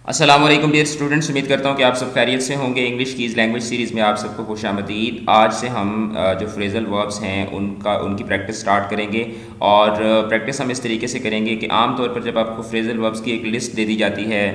अस्सलाम वालेकुम dear students, उम्मीद करता हूँ कि आप सब खैरियत से होंगे। इंग्लिश कीज़ लैंग्वेज सीरीज़ में आप सबको खुशामदीद। आज से हम जो फ्रेज़ल वर्ब्स हैं उनकी प्रैक्टिस स्टार्ट करेंगे। और प्रैक्टिस हम इस तरीके से करेंगे कि आम तौर पर जब आपको फ्रेज़ल वर्ब्स की एक लिस्ट दे दी जाती है,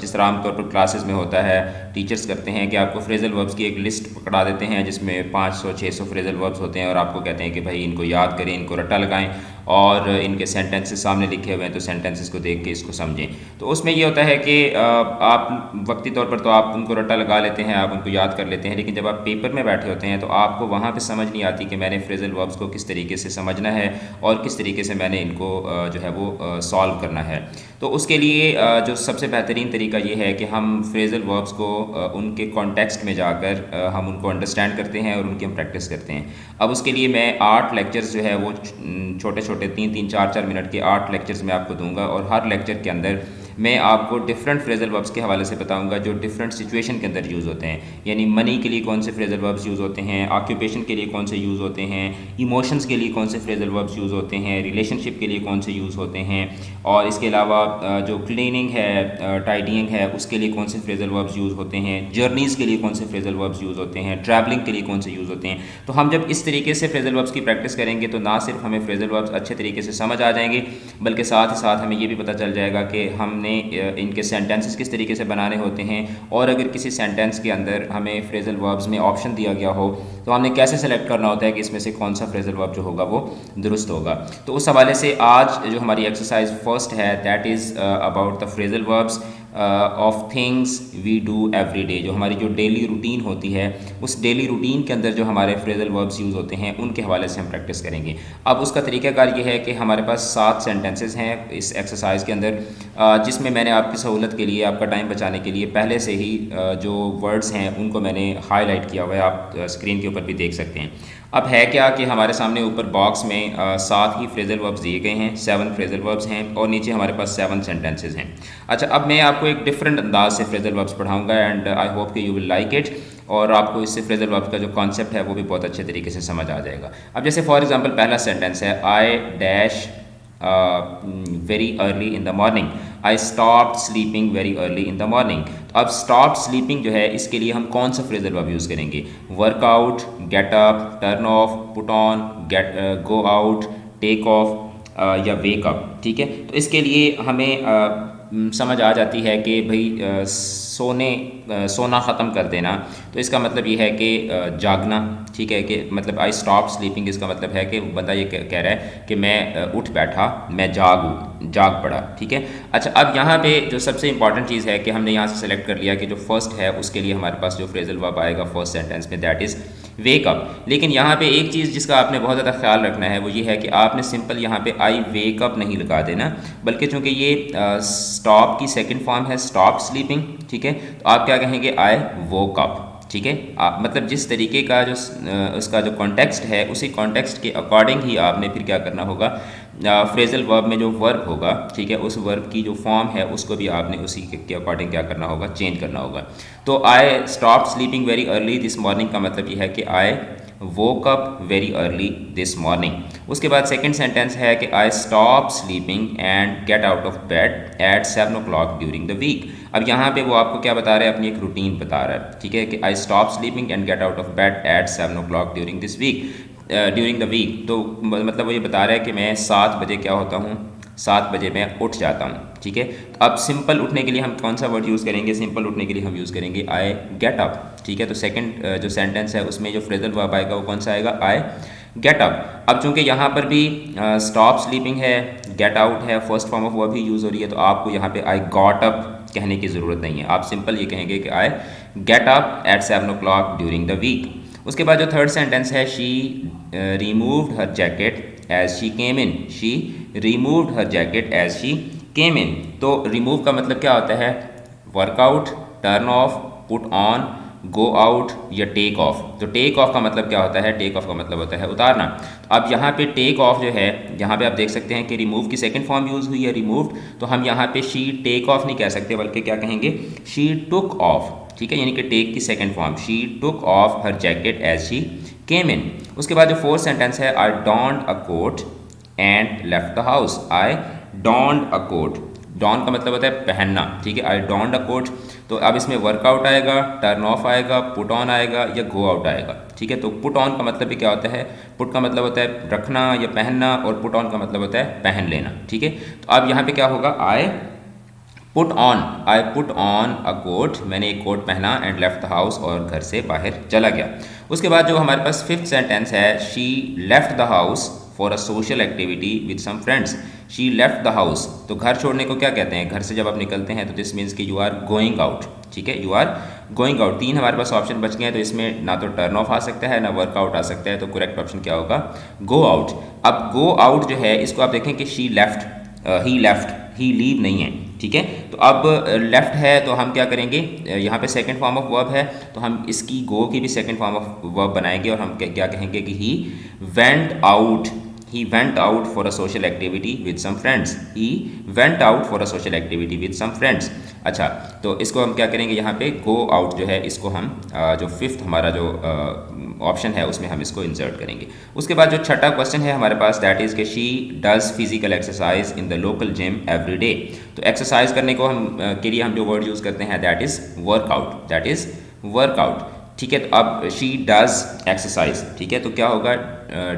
जिस तरह आम तौर पर क्लासेस में होता है, टीचर्स करते हैं कि आपको फ्रेज़ल वर्ब्स की एक लिस्ट पकड़ा देते हैं जिसमें 500-600 फ्रेज़ल वर्ब्स होते हैं और आपको कहते हैं कि भाई इनको याद करें, इनको रट्टा लगाएं और इनके सेंटेंसेस सामने लिखे हुए हैं तो सेंटेंसेस को देख के इसको समझें। तो उसमें ये होता है कि आप वक्ती तौर पर तो आप उनको रट्टा लगा लेते हैं, आप उनको याद कर लेते हैं, लेकिन जब आप पेपर में बैठे होते हैं तो आपको वहाँ पे समझ नहीं आती कि मैंने फ्रेज़ल वर्ब्स को किस तरीके से समझना है और किस तरीके से मैंने इनको जो है वो सॉल्व करना है। तो उसके लिए जो सबसे बेहतरीन तरीका ये है कि हम फ्रेज़ल वर्ब्स को उनके कॉन्टेक्स्ट में जाकर हम उनको अंडरस्टैंड करते हैं और उनकी हम प्रैक्टिस करते हैं। अब उसके लिए मैं 8 लेक्चर्स जो है वो छोटे छोटे 3-3 4-4 मिनट के 8 लेक्चर्स मैं आपको दूंगा और हर लेक्चर के अंदर मैं आपको डिफरेंट फ्रेज़ल वर्ब्स के हवाले से बताऊंगा जो डिफरेंट सिचुएशन के अंदर यूज़ होते हैं। यानी मनी के लिए कौन से फ्रेज़ल वर्ब्स यूज़ होते हैं, ऑक्यूपेशन के लिए कौन से यूज़ होते हैं, इमोशंस के लिए कौन से फ्रेज़ल वर्ब्स यूज़ होते हैं, रिलेशनशिप के लिए कौन से यूज़ होते हैं, और इसके अलावा जो क्लीनिंग है, टाइडिंग है, उसके लिए कौन से फ्रेज़ल वर्ब्स यूज़ होते हैं, जर्नीज़ के लिए कौन से फ्रेज़ल वर्ब्स यूज़ होते हैं, ट्रैवलिंग के लिए कौन से यूज़ होते हैं। तो हम जब इस तरीके से फ्रेज़ल वर्ब्स की प्रैक्टिस करेंगे तो ना सिर्फ हमें फ्रेज़ल वर्ब्स अच्छे तरीके से समझ आ जाएंगे, बल्कि साथ ही साथ हमें ये भी पता चल जाएगा कि हमने इनके सेंटेंसेस किस तरीके से बनाने होते हैं, और अगर किसी सेंटेंस के अंदर हमें फ्रेज़ल वर्ब्स में ऑप्शन दिया गया हो तो हमने कैसे सेलेक्ट करना होता है कि इसमें से कौन सा फ्रेज़ल वर्ब जो होगा वो दुरुस्त होगा। तो उस हवाले से आज जो हमारी एक्सरसाइज फर्स्ट है that is about the phrasal verbs of things we do every day. जो हमारी जो डेली रूटीन होती है उस डेली रूटीन के अंदर जो हमारे फ्रेज़ल वर्ब्स यूज़ होते हैं उनके हवाले से हम प्रैक्टिस करेंगे। अब उसका तरीक़ाकार ये है कि हमारे पास 7 सेंटेंसेस हैं इस एक्सरसाइज के अंदर, जिसमें मैंने आपकी सहूलत के लिए, आपका टाइम बचाने के लिए पहले से ही जो वर्ड्स हैं उनको मैंने हाईलाइट किया हुआ है, आप स्क्रीन के ऊपर भी देख सकते हैं। अब है क्या कि हमारे सामने ऊपर बॉक्स में 7 ही फ्रेज़ल वर्ब्स दिए गए हैं, 7 फ्रेज़ल वर्ब्स हैं और नीचे हमारे पास 7 सेंटेंसेस हैं। अच्छा, अब मैं आपको एक डिफरेंट अंदाज से फ्रेज़ल वर्ब्स पढ़ाऊँगा एंड आई होप कि यू विल लाइक इट, और आपको इससे फ्रेज़ल वर्ब्स का जो कॉन्सेप्ट है वो भी बहुत अच्छे तरीके से समझ आ जाएगा। अब जैसे फॉर एग्जांपल पहला सेंटेंस है I dash very early in the morning, I stopped sleeping very early in the morning. तो अब स्टॉप्ड स्लीपिंग जो है इसके लिए हम कौन सा फ्रेज़ल वर्ब यूज़ करेंगे? Work out, get up, turn off, put on, get go out, take off या वेक अप। ठीक है, तो इसके लिए हमें समझ आ जाती है कि भाई सोना ख़त्म कर देना, तो इसका मतलब ये है कि जागना। ठीक है, कि मतलब आई स्टॉप स्लीपिंग, इसका मतलब है कि बंदा ये कह रहा है कि मैं उठ बैठा, मैं जाग पड़ा। ठीक है। अच्छा, अब यहाँ पे जो सबसे इंपॉर्टेंट चीज़ है कि हमने यहाँ से सेलेक्ट कर लिया कि जो फर्स्ट है उसके लिए हमारे पास जो फ्रेज़ल वर्ब आएगा फर्स्ट सेंटेंस में दैट इज़ वेक अप। लेकिन यहाँ पे एक चीज़ जिसका आपने बहुत ज़्यादा ख्याल रखना है वो ये है कि आपने सिंपल यहाँ पे आई वेक अप नहीं लगा देना, बल्कि चूँकि ये स्टॉप की सेकंड फॉर्म है, स्टॉप स्लीपिंग। ठीक है, तो आप क्या कहेंगे? आई वोक अप। ठीक है, मतलब जिस तरीके का जो उसका जो कॉन्टेक्स्ट है उसी कॉन्टेक्स्ट के अकॉर्डिंग ही आपने फिर क्या करना होगा, फ्रेज़ल वर्ब में जो वर्ब होगा, ठीक है, उस वर्ब की जो फॉर्म है उसको भी आपने उसी के अकॉर्डिंग क्या करना होगा, चेंज करना होगा। तो I stop sleeping very early this morning का मतलब ये है कि I woke up very early this morning. उसके बाद सेकंड सेंटेंस है कि I stop sleeping and get out of bed at 7 o'clock during the week. अब यहाँ पे वो आपको क्या बता रहा है? अपनी एक रूटीन बता रहा है। ठीक है, कि I stop sleeping and get out of bed at 7 o'clock during this week, during the week. तो मतलब वो ये बता रहा है कि मैं 7 बजे क्या होता हूँ, 7 बजे मैं उठ जाता हूँ। ठीक है, तो अब सिंपल उठने के लिए हम कौन सा वर्ड यूज़ करेंगे? सिंपल उठने के लिए हम यूज़ करेंगे आई गेट अप। ठीक है, तो सेकंड जो सेंटेंस है उसमें जो फ्रेज़ल वर्ब आएगा वो कौन सा आएगा? आई गेट अप। अब चूंकि यहाँ पर भी स्टॉप स्लीपिंग है, गेट आउट है, first form of verb he use हो रही है, तो आपको यहाँ पे आई गॉट अप कहने की ज़रूरत नहीं है। आप सिंपल ये कहेंगे कि I get up at 7 o'clock during the week. उसके बाद जो थर्ड सेंटेंस है, she removed her jacket as she came in, she removed her jacket as she came in. तो रिमूव का मतलब क्या होता है? Workout, turn off, put on, go out या टेक ऑफ। तो टेक ऑफ का मतलब क्या होता है? टेक ऑफ का मतलब होता है उतारना। तो अब यहाँ पे टेक ऑफ जो है, यहाँ पे आप देख सकते हैं कि रिमूव की सेकंड फॉर्म यूज़ हुई है रिमूव्ड, तो हम यहाँ पे शी टेक ऑफ नहीं कह सकते, बल्कि क्या कहेंगे? She took off. ठीक है, यानी कि टेक की second form, she took off her jacket as she came in. उसके बाद जो फोर्थ सेंटेंस है, I don't a coat and left the house, I don't a coat, don का मतलब होता है पहनना, ठीक है। आई डॉन्ड अ कोट, तो अब इसमें वर्कआउट आएगा, टर्न ऑफ आएगा, पुट ऑन आएगा या गो आउट आएगा, ठीक है। तो पुट ऑन का मतलब भी क्या होता है, पुट का मतलब होता है रखना या पहनना, और पुट ऑन का मतलब होता है पहन लेना, ठीक है। तो अब यहाँ पे क्या होगा, I put on a coat, मैंने एक कोट पहना, एंड लेफ्ट द हाउस, और घर से बाहर चला गया। उसके बाद जो हमारे पास फिफ्थ सेंटेंस है, she left the house for a social activity with some friends. She left the house, तो घर छोड़ने को क्या कहते हैं, घर से जब आप निकलते हैं तो दिस मीन्स कि यू आर गोइंग आउट, ठीक है, यू आर गोइंग आउट। तीन हमारे पास ऑप्शन बच गए हैं, तो इसमें ना तो टर्न ऑफ आ सकता है, ना वर्कआउट आ सकता है, तो करेक्ट ऑप्शन क्या होगा, गो आउट। अब गो आउट जो है इसको आप देखें कि she left, he left, he leave नहीं है, ठीक है। तो अब लेफ्ट है तो हम क्या करेंगे, यहाँ पे सेकंड फॉर्म ऑफ वर्ब है, तो हम इसकी गो की भी सेकंड फॉर्म ऑफ वर्ब बनाएंगे, और हम क्या कहेंगे कि he went out, he went out for a social activity with some friends, he went out for a social activity with some friends। अच्छा, तो इसको हम क्या करेंगे, यहाँ पे go out जो है इसको हम जो फिफ्थ हमारा जो ऑप्शन है उसमें हम इसको इंसर्ट करेंगे। उसके बाद जो छठा क्वेश्चन है हमारे पास, दैट इज़ कि she does physical exercise in the local gym every day. तो एक्सरसाइज करने को हम के लिए हम जो वर्ड यूज़ करते हैं that is workout, that is workout, ठीक है। तो अब शी डज एक्सरसाइज, ठीक है, तो क्या होगा,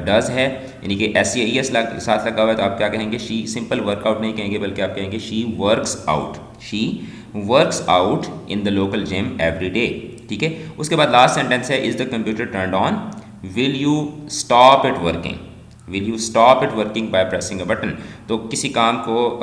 डज है यानी कि SES साथ लगा हुआ है, तो आप क्या कहेंगे, शी सिंपल वर्कआउट नहीं कहेंगे, बल्कि आप कहेंगे she works out, she works out in the local gym every day, ठीक है। उसके बाद लास्ट सेंटेंस है, is the computer turned on, will you stop it working, will you stop it working by pressing a button. तो किसी काम को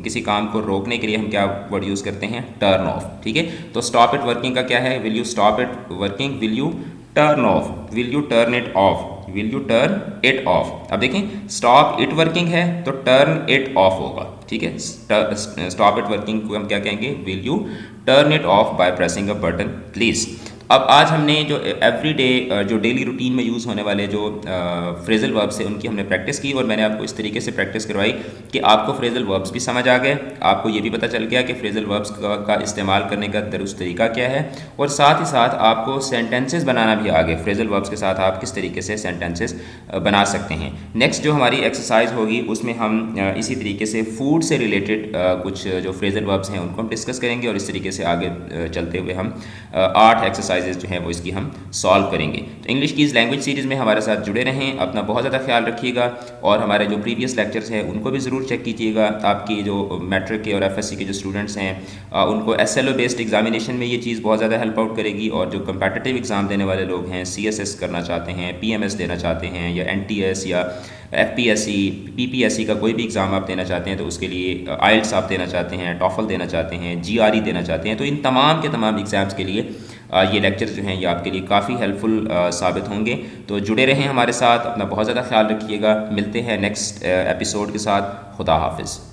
किसी काम को रोकने के लिए हम क्या वर्ड यूज़ करते हैं, टर्न ऑफ, ठीक है। तो स्टॉप इट वर्किंग का क्या है, will you stop it working, will U turn off, will U turn it of, will U turn it of. अब देखें, स्टॉप इट वर्किंग है तो टर्न इट ऑफ होगा, ठीक है। स्टॉप इट वर्किंग को हम क्या कहेंगे, will U turn it of by pressing a button please. अब आज हमने जो एवरीडे जो डेली रूटीन में यूज़ होने वाले जो फ्रेजल वर्ब्स है उनकी हमने प्रैक्टिस की, और मैंने आपको इस तरीके से प्रैक्टिस करवाई कि आपको फ्रेजल वर्ब्स भी समझ आ गए, आपको ये भी पता चल गया कि फ्रेजल वर्ब्स का इस्तेमाल करने का दुरुस्त तरीका क्या है, और साथ ही साथ आपको सेंटेंसेस बनाना भी आ गए। फ्रेजल वर्ब्स के साथ आप किस तरीके से सेंटेंसेस बना सकते हैं। नेक्स्ट जो हमारी एक्सरसाइज होगी उसमें हम इसी तरीके से फूड से रिलेटेड कुछ जो फ्रेजल वर्ब्स हैं उनको हम डिस्कस करेंगे, और इस तरीके से आगे चलते हुए हम 8 एक्सरसाइज जो है वो इसकी हम सॉल्व करेंगे। तो इंग्लिश कीज़ लैंग्वेज सीरीज़ में हमारे साथ जुड़े रहें, अपना बहुत ज़्यादा ख्याल रखिएगा, और हमारे जो प्रीवियस लेक्चर्स हैं उनको भी ज़रूर चेक कीजिएगा। आपकी जो मैट्रिक के और FSC के जो स्टूडेंट्स हैं उनको SLO बेस्ड एग्जामिनेशन में ये चीज़ बहुत ज़्यादा हेल्प आउट करेगी, और जो कंपेटिटिव एग्ज़ाम देने वाले लोग हैं, CSS करना चाहते हैं, PMS देना चाहते हैं, या NTS या FPSC PPSC का कोई भी एग्ज़ाम आप देना चाहते हैं, तो उसके लिए IELTS आप देना चाहते हैं, TOEFL देना चाहते हैं, GRE देना चाहते हैं, तो इन तमाम के तमाम एग्ज़ाम्स के लिए ये लेक्चर जो हैं ये आपके लिए काफ़ी हेल्पफुल साबित होंगे। तो जुड़े रहें हमारे साथ, अपना बहुत ज़्यादा ख्याल रखिएगा। मिलते हैं नेक्स्ट एपिसोड के साथ। खुदा हाफिज़।